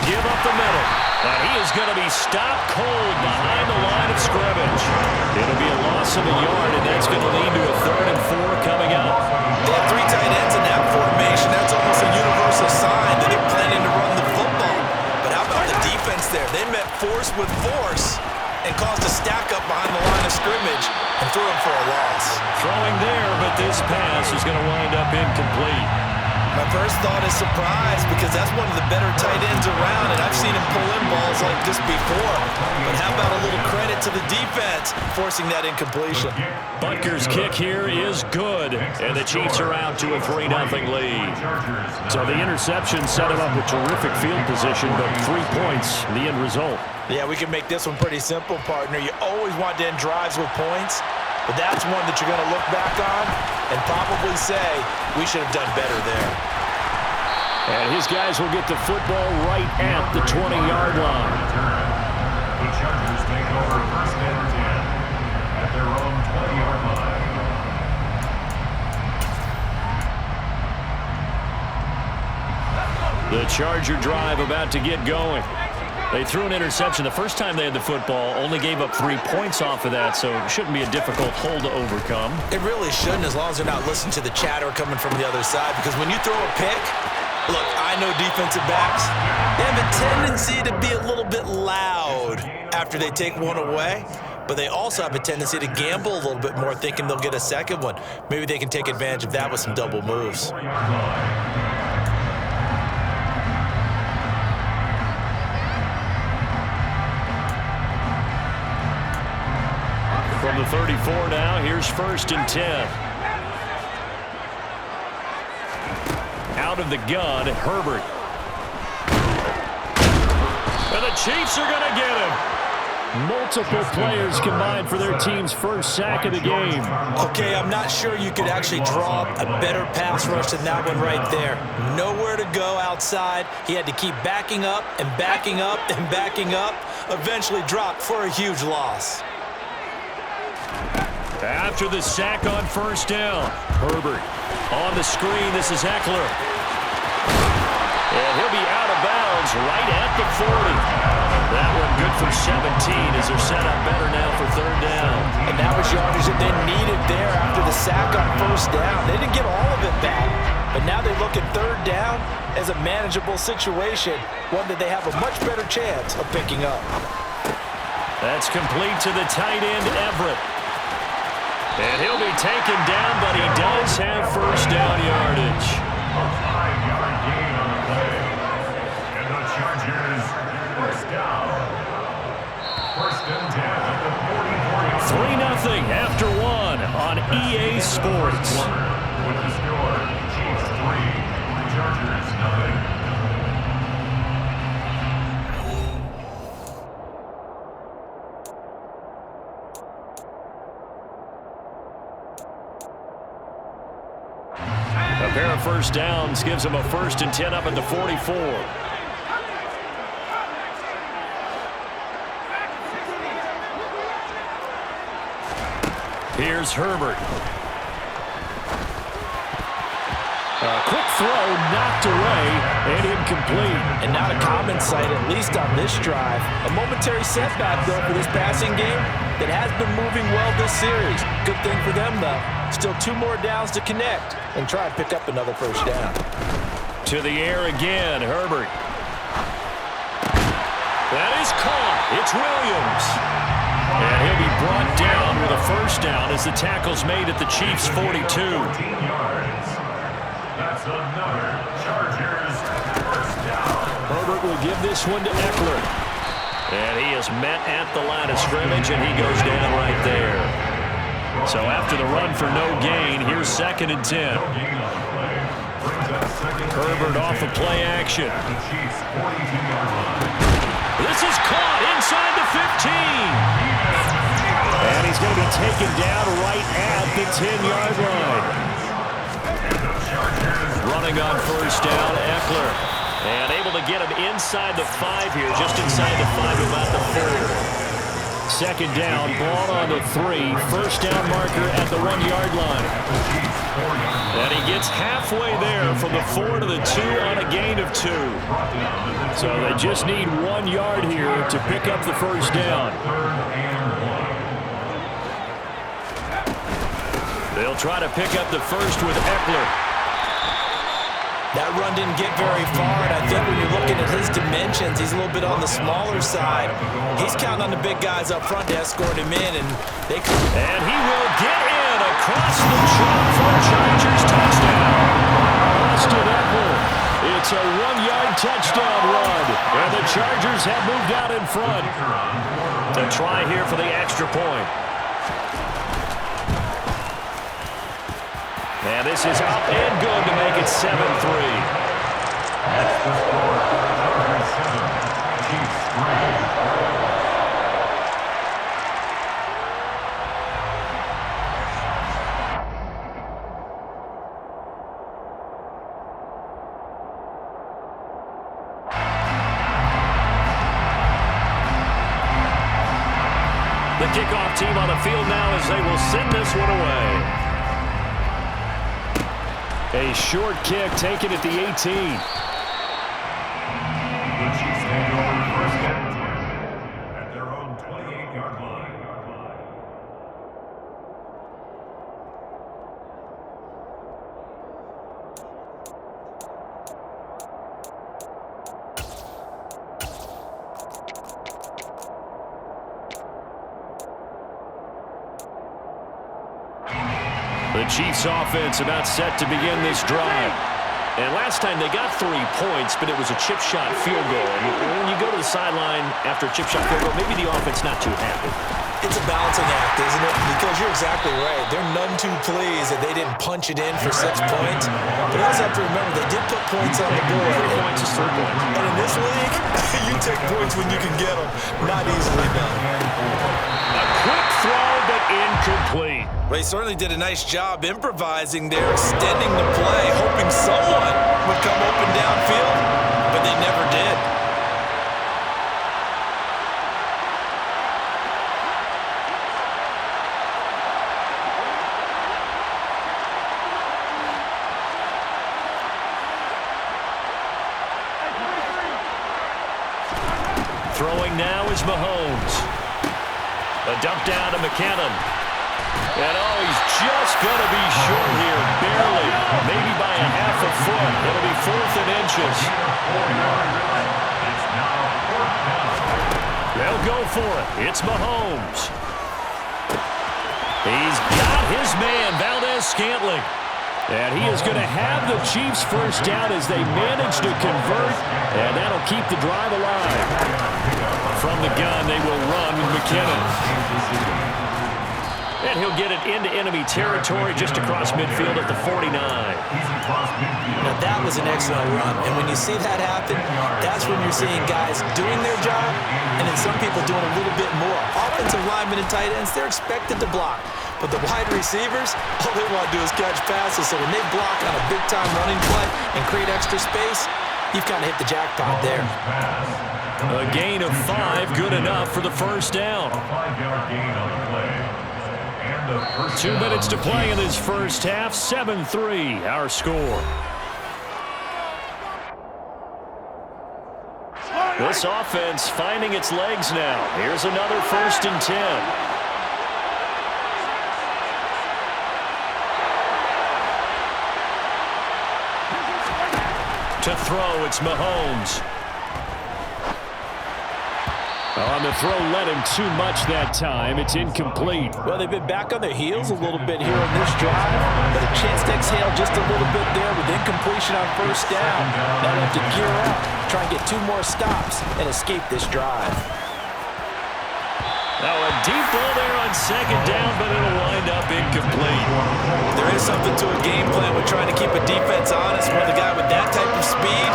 give up the middle. And he is going to be stopped cold behind the line of scrimmage. It'll be a loss of a yard, and that's going to lead to a 3rd and 4 coming up. They have 3 tight ends in that formation. That's almost a universal sign that they're planning to run the football. But how about the defense there? They met force with force and caused a stack up behind the line of scrimmage and threw him for a loss. Throwing there, but this pass is going to wind up incomplete. My first thought is surprise because that's one of the better tight ends around, and I've seen him pull in balls like this before. But how about a little credit to the defense forcing that incompletion? Butker's kick here is good, and the Chiefs are out to a 3-0 lead. So the interception set him up with terrific field position, but 3 points, the end result. Yeah, we can make this one pretty simple, partner. You always want to end drives with points, but that's one that you're going to look back on and probably say, we should have done better there. And his guys will get the football right at the 20-yard line. The Chargers take over 1st and 10 at their own 20-yard line. The Charger drive about to get going. They threw an interception the first time they had the football, only gave up 3 points off of that, so it shouldn't be a difficult hole to overcome. It really shouldn't, as long as they're not listening to the chatter coming from the other side, because when you throw a pick, look, I know defensive backs, they have a tendency to be a little bit loud after they take one away, but they also have a tendency to gamble a little bit more, thinking they'll get a second one. Maybe they can take advantage of that with some double moves. From the 34 now, here's 1st and 10. Out of the gun, Herbert. And the Chiefs are going to get him. Multiple players combined for their team's first sack of the game. Okay, I'm not sure you could actually draw a better pass rush than that one right there. Nowhere to go outside. He had to keep backing up and backing up and backing up. Eventually dropped for a huge loss. After the sack on 1st down, Herbert on the screen. This is Eckler. And he'll be out of bounds right at the 40. That one good for 17 as they're set up better now for 3rd down. And that was yardage that they needed there after the sack on 1st down. They didn't get all of it back, but now they look at 3rd down as a manageable situation, one that they have a much better chance of picking up. That's complete to the tight end, Everett. And he'll be taken down, but he does have 1st down yardage. A 5-yard gain on the play. And the Chargers, 1st down. 1st and 10 at the 40-40. 3-0 after 1 on EA Sports. With the score, Chiefs 3, Chargers 0. A pair of 1st downs gives them a 1st and 10 up at the 44. Here's Herbert. A quick throw knocked away and incomplete. And not a common sight, at least on this drive. A momentary setback, though, for this passing game that has been moving well this series. Good thing for them, though. Still 2 more downs to connect and try and pick up another 1st down. To the air again, Herbert. That is caught. It's Williams. And he'll be brought down with a 1st down as the tackle's made at the Chiefs' 42. 14 yards. That's another Chargers 1st down. Herbert will give this one to Eckler. And he is met at the line of scrimmage, and he goes down right there. So after the run for no gain, here's 2nd and 10. Herbert off of play action. This is caught inside the 15. And he's going to be taken down right at the 10-yard line. Running on 1st down, Eckler. And able to get him inside the 5 here, just inside the 5, about the 4. Second down, ball on the 3. First down marker at the 1-yard line. And he gets halfway there from the 4 to the 2 on a gain of 2. So they just need 1 yard here to pick up the first down. They'll try to pick up the first with Eckler. That run didn't get very far, and I think when you're looking at his dimensions, he's a little bit on the smaller side. He's counting on the big guys up front to escort him in, and they could. And he will get in across the chalk for a Chargers touchdown. Austin Eckler. It's a 1-yard touchdown run, and the Chargers have moved out in front. To try here for the extra point. And this is up and good to make it 7-3. That's the score. Chargers 7, Chiefs 3. The kickoff team on the field now as they will send this one away. A short kick taken at the 18. The Chiefs take over first and 10 at their own 28-yard line. The Chiefs offense about set to begin this drive. And last time they got 3 points, but it was a chip shot field goal. And when you go to the sideline after a chip shot field goal, maybe the offense not too happy. It's a balancing act, isn't it? Because you're exactly right. They're none too pleased that they didn't punch it in for 6 points. But you also have to remember they did put points on the board. 3 points is 3 points. And in this league, you take points when you can get them. Not easily done. A quick throw, but incomplete. Well, he certainly did a nice job improvising there, extending the play, hoping someone would come open downfield, but they never did. Throwing now is Mahomes. A dump down to McKinnon. And he's just going to be short here, barely, maybe by a half a foot. It'll be 4th and inches. They'll go for it. It's Mahomes. He's got his man, Valdez-Scantling. And he is going to have the Chiefs first down as they manage to convert, and that'll keep the drive alive. From the gun, they will run with McKinnon. And he'll get it into enemy territory just across midfield at the 49. Now that was an excellent run, and when you see that happen, that's when you're seeing guys doing their job, and then some people doing a little bit more. Offensive linemen and tight ends, they're expected to block. But the wide receivers, all they want to do is catch passes. So when they block on a big-time running play and create extra space, you've kind of hit the jackpot there. A gain of 5, good enough for the first down. A 5-yard gain on the play. 2 minutes to play in this first half. 7-3, our score. This offense finding its legs now. Here's another 1st and 10. To throw, it's Mahomes. On the throw, led him too much that time. It's incomplete. Well, they've been back on their heels a little bit here on this drive, but a chance to exhale just a little bit there with incompletion on first down. Now they have to gear up, try and get 2 more stops, and escape this drive. Now a deep ball there on second down, but it'll wind up incomplete. There is something to a game plan with trying to keep a defense honest with a guy with that type of speed.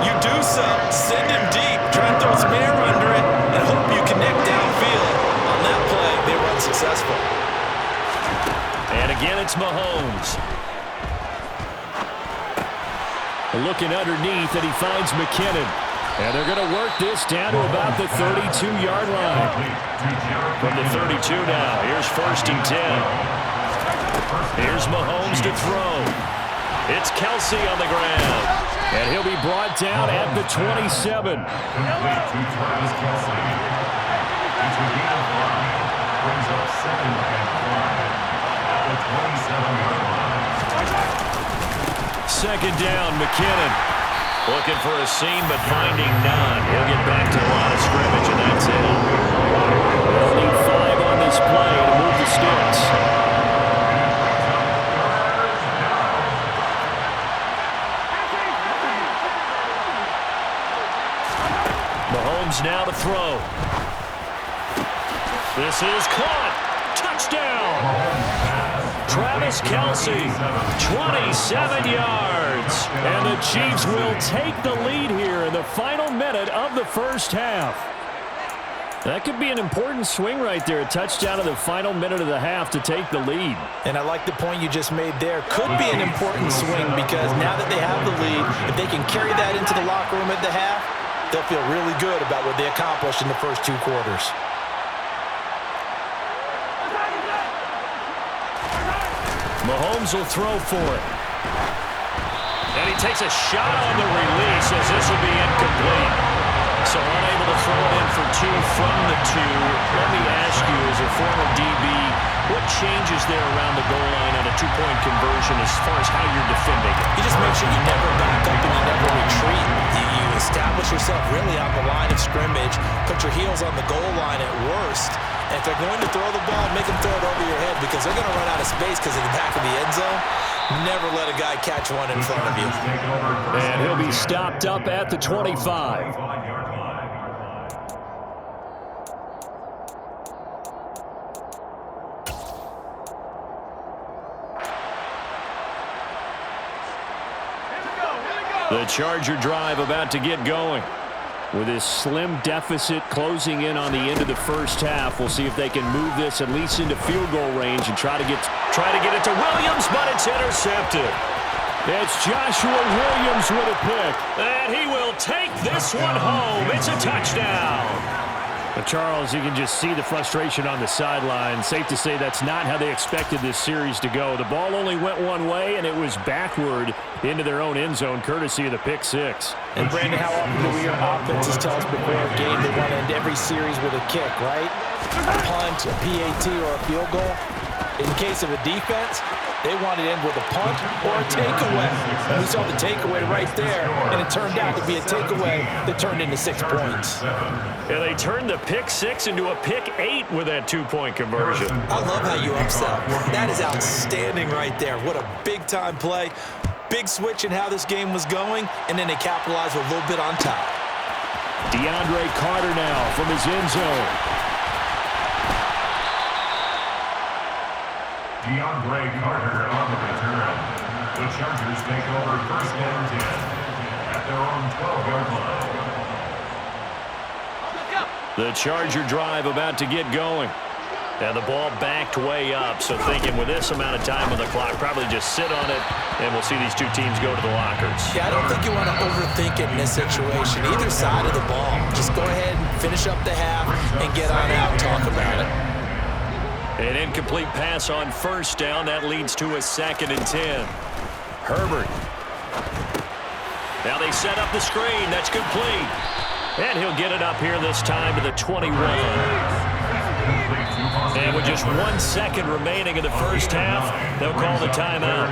You do so, send him deep, try and throw some air under it, and hope you connect downfield. On that play, they were unsuccessful. And again, it's Mahomes. Looking underneath, and he finds McKinnon. And they're going to work this down to about the 32-yard line. From the 32 now, here's 1st and 10. Here's Mahomes to throw. It's Kelsey on the ground. And he'll be brought down at the 27. Second down, McKinnon. Looking for a seam, but finding none. He'll get back to the line of scrimmage, and that's it. They'll need 5 on this play to move the sticks. Mahomes now to throw. This is caught. Touchdown. Travis Kelsey, 27 yards. And the Chiefs will take the lead here in the final minute of the first half. That could be an important swing right there. A touchdown in the final minute of the half to take the lead. And I like the point you just made there. Could be an important swing because now that they have the lead, if they can carry that into the locker room at the half, they'll feel really good about what they accomplished in the first 2 quarters. Mahomes will throw for it. And he takes a shot on the release as this will be incomplete. So unable to throw it in for 2 from the 2. Let me ask you, as a former DB, what changes there around the goal line on a 2-point conversion as far as how you're defending? You just make sure you never back up and you never retreat. You establish yourself really on the line of scrimmage, put your heels on the goal line at worst. And if they're going to throw the ball, make them throw it over your head because they're going to run out of space because of the back of the end zone. Never let a guy catch one in front of you. And he'll be stopped up at the 25. The Charger drive about to get going. With this slim deficit closing in on the end of the first half, we'll see if they can move this at least into field goal range and try to get it to Williams, but it's intercepted. It's Joshua Williams with a pick, and he will take this one home. It's a touchdown. But Charles, you can just see the frustration on the sideline. Safe to say that's not how they expected this series to go. The ball only went one way, and it was backward into their own end zone, courtesy of the pick 6. And Brandon, how often do we hear offenses tell us before a game they want to end every series with a kick, right? A punt, a PAT, or a field goal. In case of a defense, they want to end with a punt or a takeaway. And we saw the takeaway right there, and it turned out to be a takeaway that turned into 6 points. Yeah, they turned the pick 6 into a pick 8 with that 2-point conversion. I love how you upsell. That is outstanding right there. What a big-time play. Big switch in how this game was going, and then they capitalized with a little bit on top. DeAndre Carter now from his end zone. DeAndre Carter on the return. The Chargers take over 1st and 10 at their own 12-yard line. The Charger drive about to get going. And the ball backed way up, so thinking with this amount of time on the clock, probably just sit on it, and we'll see these 2 teams go to the lockers. Yeah, I don't think you want to overthink it in this situation. Either side of the ball. Just go ahead and finish up the half and get on out and talk about it. An incomplete pass on 1st down. That leads to a 2nd and 10. Herbert. Now they set up the screen. That's complete. And he'll get it up here this time to the 21. And with just 1 second remaining in the first half, they'll call the timeout.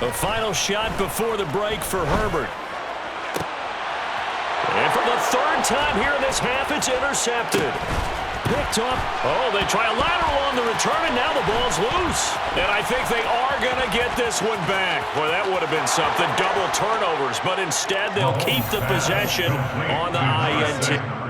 A final shot before the break for Herbert. And for the 3rd time here in this half, it's intercepted. Picked up. Oh, they try a lateral on the return, and now the ball's loose. And I think they are going to get this one back. Boy, that would have been something. Double turnovers, but instead they'll keep the possession on the INT.